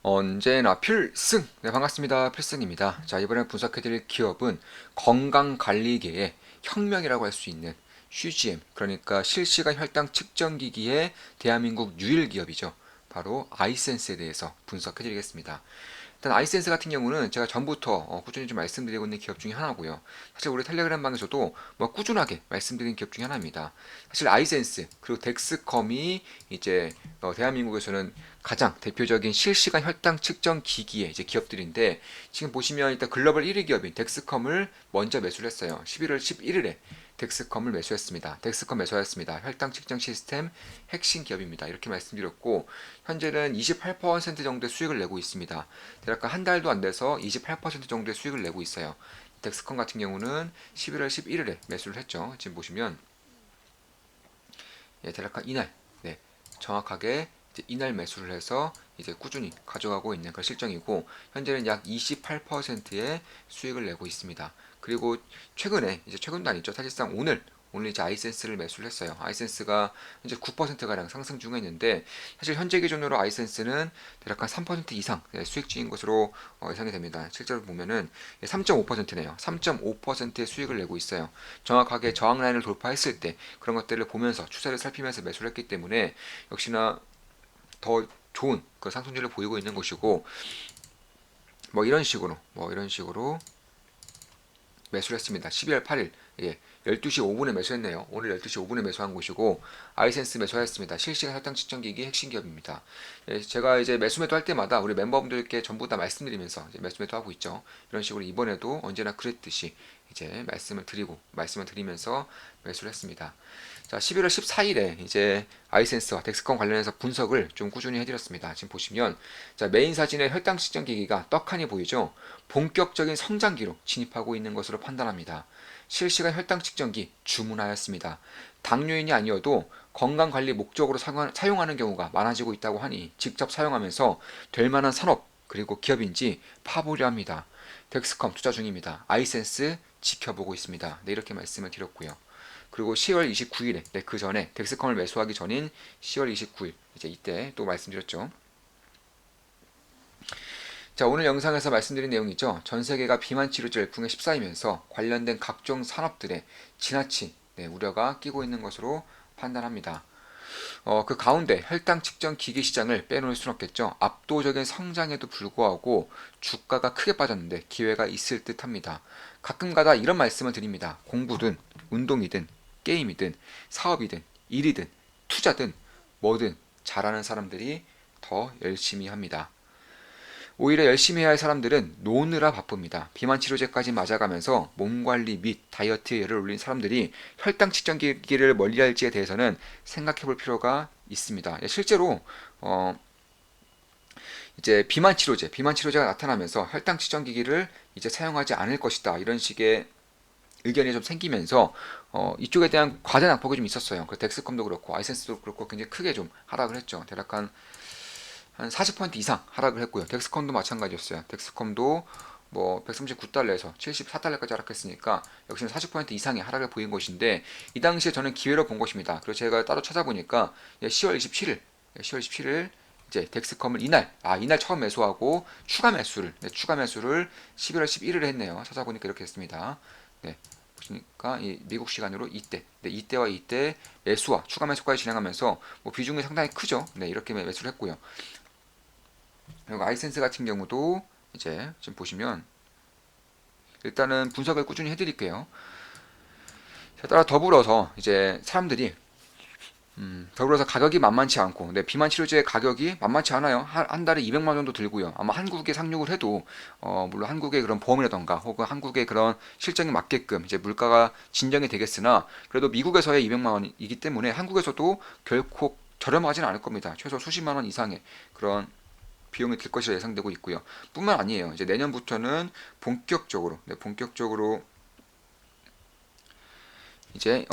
언제나 필승! 네, 반갑습니다. 필승입니다. 자, 이번에 분석해드릴 기업은 건강관리계의 혁명이라고 할 수 있는 CGM, 그러니까 실시간 혈당 측정기기의 대한민국 유일 기업이죠. 바로 아이센스에 대해서 분석해드리겠습니다. 일단 아이센스 같은 경우는 제가 전부터 꾸준히 좀 말씀드리고 있는 기업 중에 하나고요. 사실 우리 텔레그램 방에서도 뭐 꾸준하게 말씀드린 기업 중에 하나입니다. 사실 아이센스 그리고 덱스컴이 이제 대한민국에서는 가장 대표적인 실시간 혈당 측정 기기의 이제 기업들인데, 지금 보시면 일단 글로벌 1위 기업인 덱스컴을 먼저 매수를 했어요. 11월 11일에 덱스컴을 매수했습니다. 덱스컴 매수하였습니다. 혈당 측정 시스템 핵심 기업입니다. 이렇게 말씀드렸고, 현재는 28% 정도의 수익을 내고 있습니다. 대략 한 달도 안 돼서 28% 정도의 수익을 내고 있어요. 덱스컴 같은 경우는 11월 11일에 매수를 했죠. 지금 보시면 대략 이날, 정확하게 이날 매수를 해서 이제 꾸준히 가져가고 있는 그런 실정이고, 현재는 약 28%의 수익을 내고 있습니다. 그리고 최근에, 이제 최근도 아니죠. 사실상 오늘 이제 아이센스를 매수를 했어요. 아이센스가 현재 9%가량 상승 중에 있는데, 사실 현재 기준으로 아이센스는 대략 한 3% 이상 수익 중인 것으로 예상이 됩니다. 실제로 보면은 3.5%네요. 3.5%의 수익을 내고 있어요. 정확하게 저항 라인을 돌파했을 때 그런 것들을 보면서 추세를 살피면서 매수를 했기 때문에 역시나 더 좋은 그 상승률을 보이고 있는 것이고, 뭐 이런 식으로 매수를 했습니다. 12월 8일, 12시 5분에 매수했네요. 오늘 12시 5분에 매수한 곳이고, 아이센스 매수하였습니다. 실시간 혈당 측정기기 핵심 기업입니다. 제가 이제 매수 매도 할 때마다 우리 멤버분들께 전부 다 말씀드리면서 이제 매수 매도 하고 있죠. 이런 식으로 이번에도 언제나 그랬듯이 이제 말씀을 드리면서 매수를 했습니다. 자, 11월 14일에 이제 아이센스와 덱스컴 관련해서 분석을 좀 꾸준히 해드렸습니다. 지금 보시면, 자, 메인 사진의 혈당 측정 기기가 떡하니 보이죠? 본격적인 성장기로 진입하고 있는 것으로 판단합니다. 실시간 혈당 측정기 주문하였습니다. 당뇨인이 아니어도 건강관리 목적으로 사용하는 경우가 많아지고 있다고 하니 직접 사용하면서 될 만한 산업 그리고 기업인지 파보려 합니다. 덱스컴 투자 중입니다. 아이센스 지켜보고 있습니다. 네, 이렇게 말씀을 드렸고요. 그리고 10월 29일에, 그 전에 덱스컴을 매수하기 전인 10월 29일, 이제 이때 또 말씀드렸죠. 자, 오늘 영상에서 말씀드린 내용이죠. 전 세계가 비만 치료제 열풍에 휩싸이면서 관련된 각종 산업들에 지나친 우려가 끼고 있는 것으로 판단합니다. 그 가운데 혈당 측정 기기 시장을 빼놓을 수는 없겠죠. 압도적인 성장에도 불구하고 주가가 크게 빠졌는데 기회가 있을 듯 합니다. 가끔가다 이런 말씀을 드립니다. 공부든 운동이든 게임이든 사업이든 일이든 투자든 뭐든 잘하는 사람들이 더 열심히 합니다. 오히려 열심히 해야 할 사람들은 노느라 바쁩니다. 비만 치료제까지 맞아가면서 몸 관리 및 다이어트에 열을 올린 사람들이 혈당 측정기를 멀리할지에 대해서는 생각해 볼 필요가 있습니다. 실제로 이제 비만 치료제가 나타나면서 혈당 측정기기를 이제 사용하지 않을 것이다, 이런 식의 의견이 좀 생기면서 이쪽에 대한 과대 낙폭이 좀 있었어요. 그 덱스컴도 그렇고 아이센스도 그렇고 굉장히 크게 좀 하락을 했죠. 대략 한 40% 이상 하락을 했고요. 덱스컴도 마찬가지였어요. 덱스컴도 뭐 139달러에서 74달러까지 하락했으니까 역시나 40% 이상의 하락을 보인 것인데, 이 당시에 저는 기회로 본 것입니다. 그래서 제가 따로 찾아보니까 10월 27일 이제 덱스컴을 이날 처음 매수하고 추가 매수를 11월 11일에 했네요. 찾아보니까 이렇게 했습니다. 네. 보시니까 이 미국 시간으로 이때와 이때 매수와 추가 매수까지 진행하면서 뭐 비중이 상당히 크죠. 네, 이렇게 매수를 했고요. 그리고 아이센스 같은 경우도 이제 지금 보시면 일단은 분석을 꾸준히 해드릴게요. 따라 더불어서 이제 사람들이 더불어서 가격이 만만치 않고, 비만 치료제 가격이 만만치 않아요. 한 달에 200만 정도 들고요. 아마 한국에 상륙을 해도 물론 한국의 그런 보험이라던가 혹은 한국의 그런 실정에 맞게끔 이제 물가가 진정이 되겠으나, 그래도 미국에서의 200만 원이기 때문에 한국에서도 결코 저렴하지는 않을 겁니다. 최소 수십만 원 이상의 그런 비용이 들 것이라 예상되고 있고요. 뿐만 아니에요. 이제 내년부터는 본격적으로 이제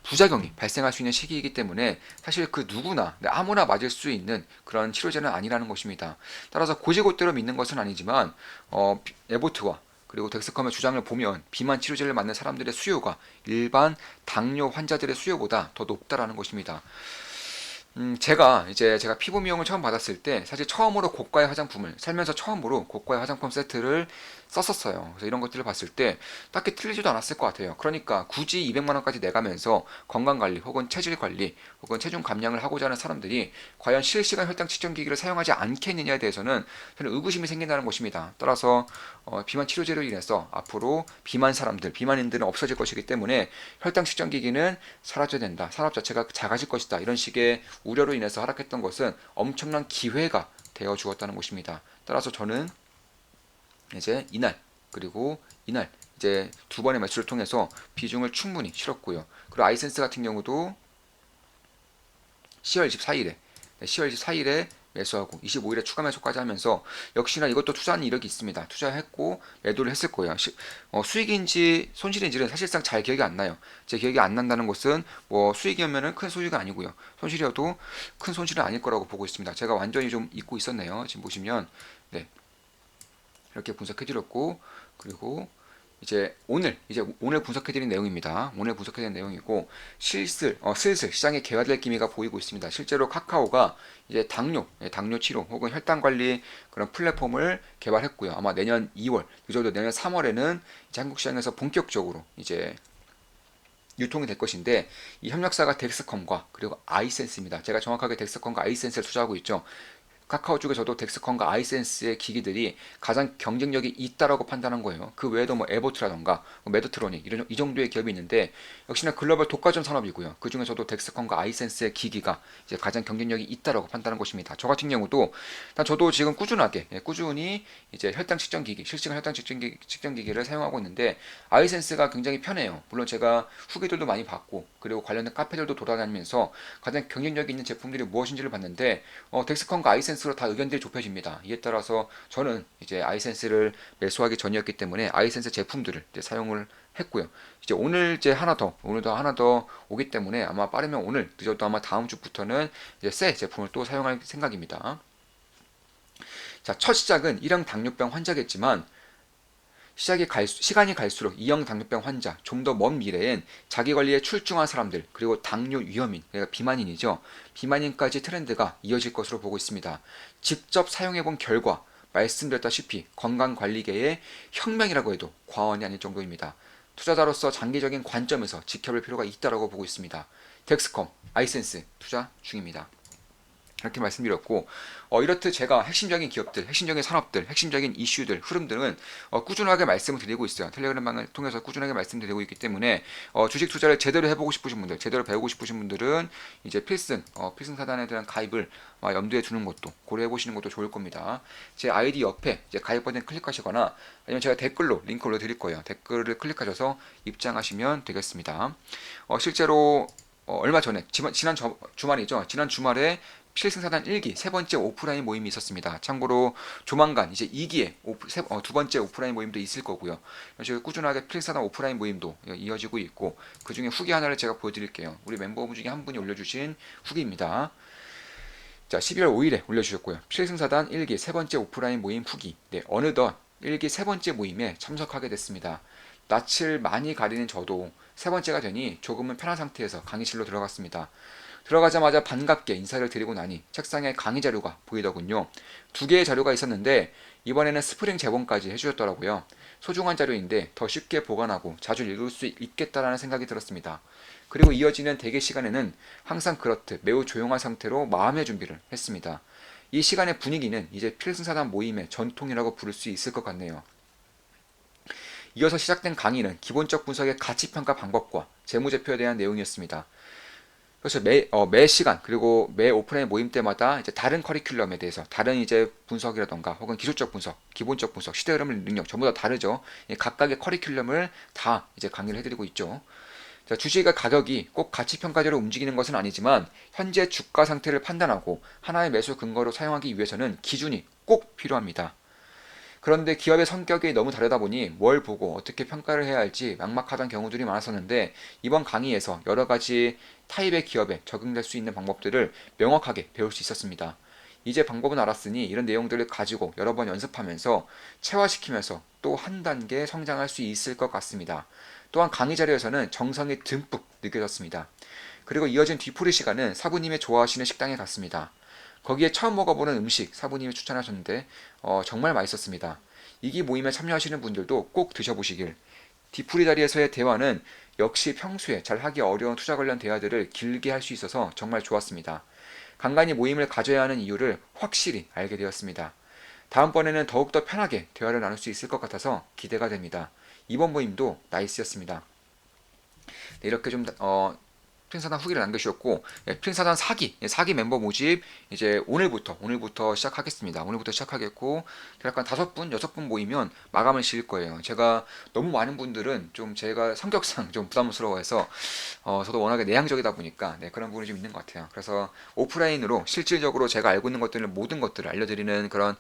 부작용이 발생할 수 있는 시기이기 때문에 사실 그 누구나 아무나 맞을 수 있는 그런 치료제는 아니라는 것입니다. 따라서 곧이곧대로 믿는 것은 아니지만 에보트와 그리고 덱스컴의 주장을 보면 비만 치료제를 맞는 사람들의 수요가 일반 당뇨 환자들의 수요보다 더 높다라는 것입니다. 제가 피부 미용을 처음 받았을 때 사실 처음으로 고가의 화장품을 살면서 처음으로 고가의 화장품 세트를 썼었어요. 그래서 이런 것들을 봤을 때 딱히 틀리지도 않았을 것 같아요. 그러니까 굳이 200만 원까지 내가면서 건강 관리 혹은 체질 관리 혹은 체중 감량을 하고자 하는 사람들이 과연 실시간 혈당 측정기기를 사용하지 않겠느냐에 대해서는 저는 의구심이 생긴다는 것입니다. 따라서 비만 치료제로 인해서 앞으로 비만인들은 없어질 것이기 때문에 혈당 측정기기는 사라져야 된다. 산업 자체가 작아질 것이다. 이런 식의 우려로 인해서 하락했던 것은 엄청난 기회가 되어 주었다는 것입니다. 따라서 저는 이제 이날 그리고 이날 이제 두 번의 매수를 통해서 비중을 충분히 실었고요. 그리고 아이센스 같은 경우도 10월 24일에 매수하고 25일에 추가 매수까지 하면서 역시나 이것도 투자하는 이력이 있습니다. 투자했고 매도를 했을 거예요. 수익인지 손실인지는 사실상 잘 기억이 안 나요. 제 기억이 안 난다는 것은 뭐 수익이면은 큰 소유가 아니고요. 손실이어도 큰 손실은 아닐 거라고 보고 있습니다. 제가 완전히 좀 잊고 있었네요. 지금 보시면 네, 이렇게 분석해드렸고 그리고 이제 오늘 분석해드린 내용입니다. 오늘 분석해드린 내용이고 슬슬 시장에 개화될 기미가 보이고 있습니다. 실제로 카카오가 이제 당뇨 치료 혹은 혈당 관리 그런 플랫폼을 개발했고요. 아마 내년 2월, 늦어도 내년 3월에는 이제 한국 시장에서 본격적으로 이제 유통이 될 것인데 이 협력사가 덱스컴과 그리고 아이센스입니다. 제가 정확하게 덱스컴과 아이센스를 투자하고 있죠. 카카오 쪽에서도 덱스컨과 아이센스의 기기들이 가장 경쟁력이 있다라고 판단한 거예요. 그 외에도 뭐 에보트라던가 뭐 메드트로닉 이 정도의 기업이 있는데 역시나 글로벌 독과점 산업이고요. 그 중에서도 덱스컨과 아이센스의 기기가 이제 가장 경쟁력이 있다라고 판단한 것입니다. 저 같은 경우도 일단 저도 지금 꾸준히 이제 실시간 혈당 측정기기를 사용하고 있는데 아이센스가 굉장히 편해요. 물론 제가 후기들도 많이 봤고 그리고 관련된 카페들도 돌아다니면서 가장 경쟁력이 있는 제품들이 무엇인지를 봤는데 덱스컨과 아이센스로 다 의견들이 좁혀집니다. 이에 따라서 저는 이제 아이센스를 매수하기 전이었기 때문에 아이센스 제품들을 이제 사용을 했고요. 이제 오늘도 하나 더 오기 때문에 아마 빠르면 오늘, 늦어도 아마 다음 주부터는 이제 새 제품을 또 사용할 생각입니다. 자, 첫 시작은 1형 당뇨병 환자겠지만 시간이 갈수록 2형 당뇨병 환자, 좀 더 먼 미래엔 자기관리에 출중한 사람들, 그리고 당뇨 위험인, 그러니까 비만인이죠. 비만인까지 트렌드가 이어질 것으로 보고 있습니다. 직접 사용해본 결과, 말씀드렸다시피 건강관리계의 혁명이라고 해도 과언이 아닐 정도입니다. 투자자로서 장기적인 관점에서 지켜볼 필요가 있다고 보고 있습니다. 덱스컴, 아이센스 투자 중입니다. 이렇게 말씀드렸고 이렇듯 제가 핵심적인 기업들, 핵심적인 산업들, 핵심적인 이슈들, 흐름들은 꾸준하게 말씀을 드리고 있어요. 텔레그램방을 통해서 꾸준하게 말씀드리고 있기 때문에 주식 투자를 제대로 해보고 싶으신 분들, 제대로 배우고 싶으신 분들은 이제 필승 사단에 대한 가입을 염두에 두는 것도 고려해 보시는 것도 좋을 겁니다. 제 아이디 옆에 이제 가입 버튼 클릭하시거나 아니면 제가 댓글로 링크 올려드릴 거예요. 댓글을 클릭하셔서 입장하시면 되겠습니다. 실제로 얼마 전에 지난 주말에 필승사단 1기 세 번째 오프라인 모임이 있었습니다. 참고로 조만간 이제 2기에 두 번째 오프라인 모임도 있을 거고요. 이런 꾸준하게 필승사단 오프라인 모임도 이어지고 있고 그 중에 후기 하나를 제가 보여드릴게요. 우리 멤버분 중에 한 분이 올려주신 후기입니다. 자, 12월 5일에 올려주셨고요. 필승사단 1기 세 번째 오프라인 모임 후기. 네, 어느덧 1기 세 번째 모임에 참석하게 됐습니다. 낯을 많이 가리는 저도 세 번째가 되니 조금은 편한 상태에서 강의실로 들어갔습니다. 들어가자마자 반갑게 인사를 드리고 나니 책상에 강의 자료가 보이더군요. 두 개의 자료가 있었는데 이번에는 스프링 제본까지 해주셨더라고요. 소중한 자료인데 더 쉽게 보관하고 자주 읽을 수 있겠다라는 생각이 들었습니다. 그리고 이어지는 대기 시간에는 항상 그렇듯 매우 조용한 상태로 마음의 준비를 했습니다. 이 시간의 분위기는 이제 필승사단 모임의 전통이라고 부를 수 있을 것 같네요. 이어서 시작된 강의는 기본적 분석의 가치평가 방법과 재무제표에 대한 내용이었습니다. 그래서 매 시간 그리고 매 오프라인 모임 때마다 이제 다른 커리큘럼에 대해서 다른 이제 분석이라던가 혹은 기술적 분석, 기본적 분석, 시대 흐름의 능력 전부 다 다르죠. 각각의 커리큘럼을 다 이제 강의를 해드리고 있죠. 자, 주식의 가격이 꼭 가치 평가대로 움직이는 것은 아니지만 현재 주가 상태를 판단하고 하나의 매수 근거로 사용하기 위해서는 기준이 꼭 필요합니다. 그런데 기업의 성격이 너무 다르다 보니 뭘 보고 어떻게 평가를 해야 할지 막막하던 경우들이 많았었는데 이번 강의에서 여러 가지 타입의 기업에 적용될 수 있는 방법들을 명확하게 배울 수 있었습니다. 이제 방법은 알았으니 이런 내용들을 가지고 여러 번 연습하면서 체화시키면서 또 한 단계 성장할 수 있을 것 같습니다. 또한 강의 자료에서는 정성이 듬뿍 느껴졌습니다. 그리고 이어진 뒤풀이 시간은 사부님이 좋아하시는 식당에 갔습니다. 거기에 처음 먹어보는 음식 사부님이 추천하셨는데 정말 맛있었습니다. 이기 모임에 참여하시는 분들도 꼭 드셔보시길. 뒤풀이 자리에서의 대화는 역시 평소에 잘 하기 어려운 투자 관련 대화들을 길게 할 수 있어서 정말 좋았습니다. 간간히 모임을 가져야 하는 이유를 확실히 알게 되었습니다. 다음번에는 더욱더 편하게 대화를 나눌 수 있을 것 같아서 기대가 됩니다. 이번 모임도 나이스였습니다. 네, 이렇게 좀 프린사단 후기를 남겨주셨고, 프린사단 사기 멤버 모집 이제 오늘부터 시작하겠습니다. 오늘부터 시작하겠고, 약간 5분, 6분 모이면 마감을 지을 거예요. 제가 너무 많은 분들은 좀 제가 성격상 좀 부담스러워해서 저도 워낙에 내향적이다 보니까 네, 그런 부분이 좀 있는 것 같아요. 그래서 오프라인으로 실질적으로 제가 알고 있는 것들을 모든 것들을 알려드리는 그런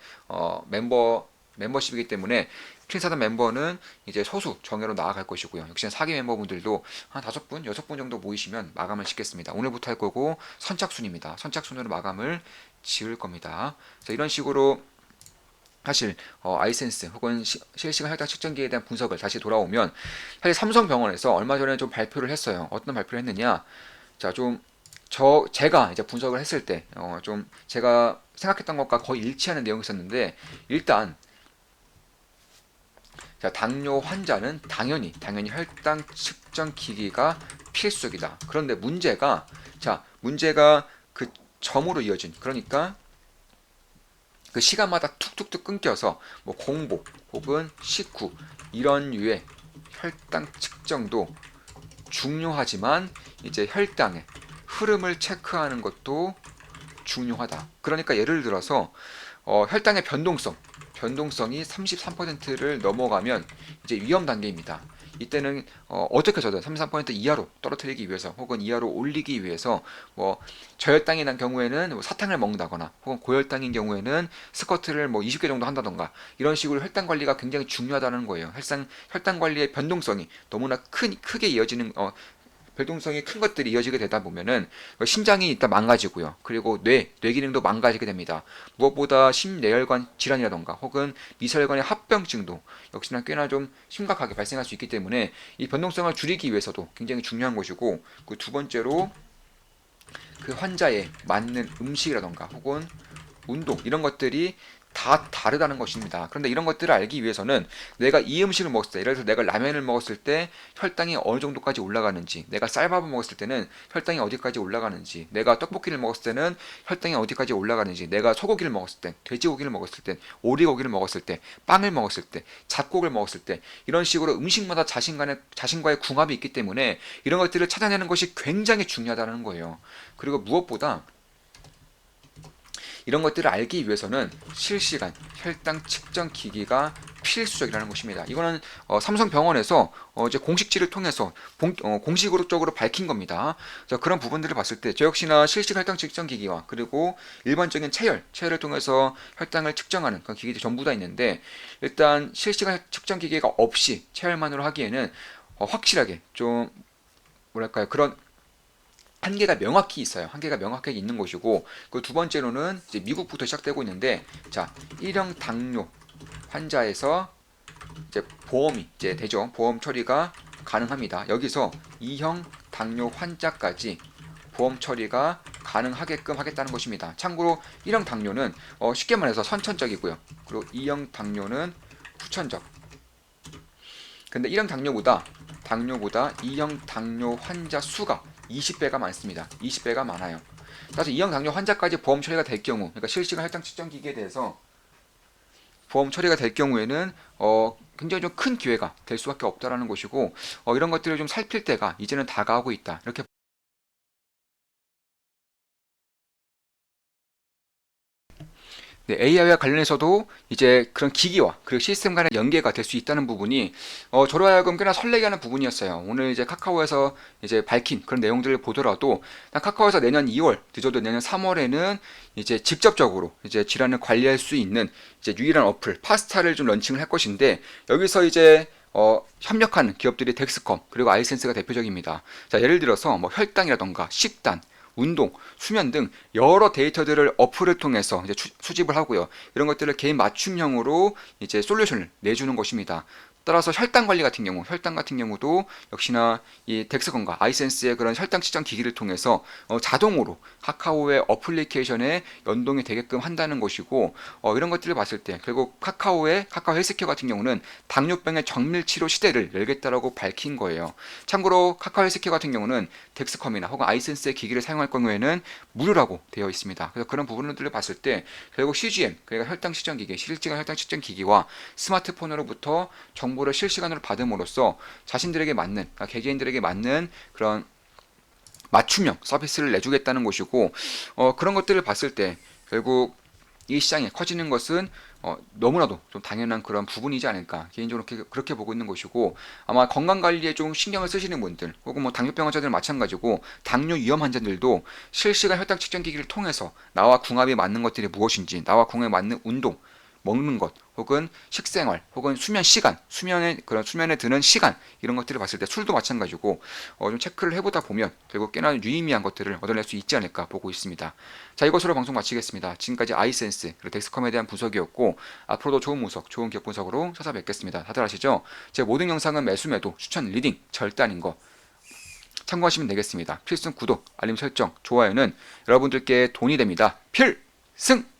멤버십이기 때문에 프린사단 멤버는 이제 소수 정예로 나아갈 것이고요. 역시나 사기 멤버분들도 한 5분, 6분 정도 모이시면 마감을 짓겠습니다. 오늘부터 할 거고 선착순입니다. 선착순으로 마감을 지을 겁니다. 그래서 이런 식으로 사실 아이센스 혹은 실시간 혈당 측정기에 대한 분석을 다시 돌아오면 사실 삼성병원에서 얼마 전에 좀 발표를 했어요. 어떤 발표를 했느냐? 자, 좀 제가 이제 분석을 했을 때 좀 제가 생각했던 것과 거의 일치하는 내용이 있었는데 일단 자, 당뇨 환자는 당연히 혈당 측정 기기가 필수적이다. 그런데 문제가 그 점으로 이어진 그러니까 그 시간마다 툭툭툭 끊겨서 뭐 공복 혹은 식후 이런 류의 혈당 측정도 중요하지만 이제 혈당의 흐름을 체크하는 것도 중요하다. 그러니까 예를 들어서 혈당의 변동성이 33%를 넘어가면 이제 위험 단계입니다. 이때는 어떻게 해서든 33% 이하로 떨어뜨리기 위해서 혹은 이하로 올리기 위해서 뭐 저혈당이 난 경우에는 뭐 사탕을 먹는다거나 혹은 고혈당인 경우에는 스쿼트를 뭐 20개 정도 한다던가 이런 식으로 혈당 관리가 굉장히 중요하다는 거예요. 혈당 관리의 변동성이 너무나 크게 이어지는 별동성이 큰 것들이 이어지게 되다 보면은 심장이 일단 망가지고요. 그리고 뇌 기능도 망가지게 됩니다. 무엇보다 심내혈관 질환이라던가 혹은 미세혈관의 합병증도 역시나 꽤나 좀 심각하게 발생할 수 있기 때문에 이 변동성을 줄이기 위해서도 굉장히 중요한 것이고 그 두 번째로 그 환자에 맞는 음식이라던가 혹은 운동 이런 것들이 다 다르다는 것입니다. 그런데 이런 것들을 알기 위해서는 내가 이 음식을 먹었을 때, 예를 들어서 내가 라면을 먹었을 때 혈당이 어느 정도까지 올라가는지, 내가 쌀밥을 먹었을 때는 혈당이 어디까지 올라가는지, 내가 떡볶이를 먹었을 때는 혈당이 어디까지 올라가는지, 내가 소고기를 먹었을 때, 돼지고기를 먹었을 때, 오리고기를 먹었을 때, 빵을 먹었을 때, 잡곡을 먹었을 때 이런 식으로 음식마다 자신과의 궁합이 있기 때문에 이런 것들을 찾아내는 것이 굉장히 중요하다는 거예요. 그리고 무엇보다 이런 것들을 알기 위해서는 실시간 혈당 측정 기기가 필수적이라는 것입니다. 이거는 삼성병원에서 이제 공식지를 통해서 공식으로 밝힌 겁니다. 그래서 그런 부분들을 봤을 때 저 역시나 실시간 혈당 측정 기기와 그리고 일반적인 체열을 통해서 혈당을 측정하는 그런 기기들이 전부 다 있는데 일단 실시간 측정 기기가 없이 체열만으로 하기에는 확실하게 좀 뭐랄까요 그런 한계가 명확히 있어요. 한계가 명확하게 있는 것이고 그 두 번째로는 이제 미국부터 시작되고 있는데 자 1형 당뇨 환자에서 이제 보험이 이제 되죠. 보험 처리가 가능합니다. 여기서 2형 당뇨 환자까지 보험 처리가 가능하게끔 하겠다는 것입니다. 참고로 1형 당뇨는 쉽게 말해서 선천적이고요. 그리고 2형 당뇨는 후천적. 근데 1형 당뇨보다 2형 당뇨 환자 수가 20배가 많습니다. 20배가 많아요. 따라서 2형 당뇨 환자까지 보험 처리가 될 경우, 그러니까 실시간 혈당 측정 기기에 대해서 보험 처리가 될 경우에는 굉장히 좀 큰 기회가 될 수밖에 없다라는 것이고 이런 것들을 좀 살필 때가 이제는 다가오고 있다. 이렇게 네, AI와 관련해서도 이제 그런 기기와 그리고 시스템 간의 연계가 될 수 있다는 부분이 저로 하여금 꽤나 설레게 하는 부분이었어요. 오늘 이제 카카오에서 이제 밝힌 그런 내용들을 보더라도 카카오에서 내년 2월, 늦어도 내년 3월에는 이제 직접적으로 이제 질환을 관리할 수 있는 이제 유일한 어플 파스타를 좀 런칭을 할 것인데 여기서 이제 협력하는 기업들이 덱스컴 그리고 아이센스가 대표적입니다. 자, 예를 들어서 뭐 혈당이라던가 식단 운동, 수면 등 여러 데이터들을 어플을 통해서 이제 수집을 하고요. 이런 것들을 개인 맞춤형으로 이제 솔루션을 내주는 것입니다. 따라서 혈당 관리 같은 경우, 혈당 같은 경우도 역시나 이 덱스콘과 아이센스의 그런 혈당 측정 기기를 통해서 자동으로 카카오의 어플리케이션에 연동이 되게끔 한다는 것이고, 이런 것들을 봤을 때 결국 카카오 헬스케어 같은 경우는 당뇨병의 정밀 치료 시대를 열겠다라고 밝힌 거예요. 참고로 카카오 헬스케어 같은 경우는 덱스컴이나 혹은 아이센스의 기기를 사용할 경우에는 무료라고 되어 있습니다. 그래서 그런 부분들을 봤을 때 결국 CGM, 그러니까 혈당 측정 기기, 실시간 혈당 측정 기기와 스마트폰으로부터 정보를 실시간으로 받음으로써 자신들에게 맞는, 개개인들에게 맞는 그런 맞춤형 서비스를 내주겠다는 것이고, 그런 것들을 봤을 때 결국 이 시장이 커지는 것은 너무나도 좀 당연한 그런 부분이지 않을까, 개인적으로 그렇게 보고 있는 것이고, 아마 건강관리에 좀 신경을 쓰시는 분들 혹은 뭐 당뇨병 환자들 마찬가지고 당뇨 위험 환자들도 실시간 혈당 측정 기기를 통해서 나와 궁합이 맞는 것들이 무엇인지, 나와 궁합이 맞는 운동, 먹는 것, 혹은 식생활, 혹은 수면 시간, 수면에 드는 시간, 이런 것들을 봤을 때 술도 마찬가지고 좀 체크를 해보다 보면 결국 꽤나 유의미한 것들을 얻어낼 수 있지 않을까 보고 있습니다. 자, 이것으로 방송 마치겠습니다. 지금까지 아이센스 그리고 덱스컴에 대한 분석이었고, 앞으로도 좋은 분석, 좋은 기업 분석으로 찾아뵙겠습니다. 다들 아시죠? 제 모든 영상은 매수 매도, 추천, 리딩 절대 아닌 거 참고하시면 되겠습니다. 필승 구독, 알림 설정, 좋아요는 여러분들께 돈이 됩니다. 필승!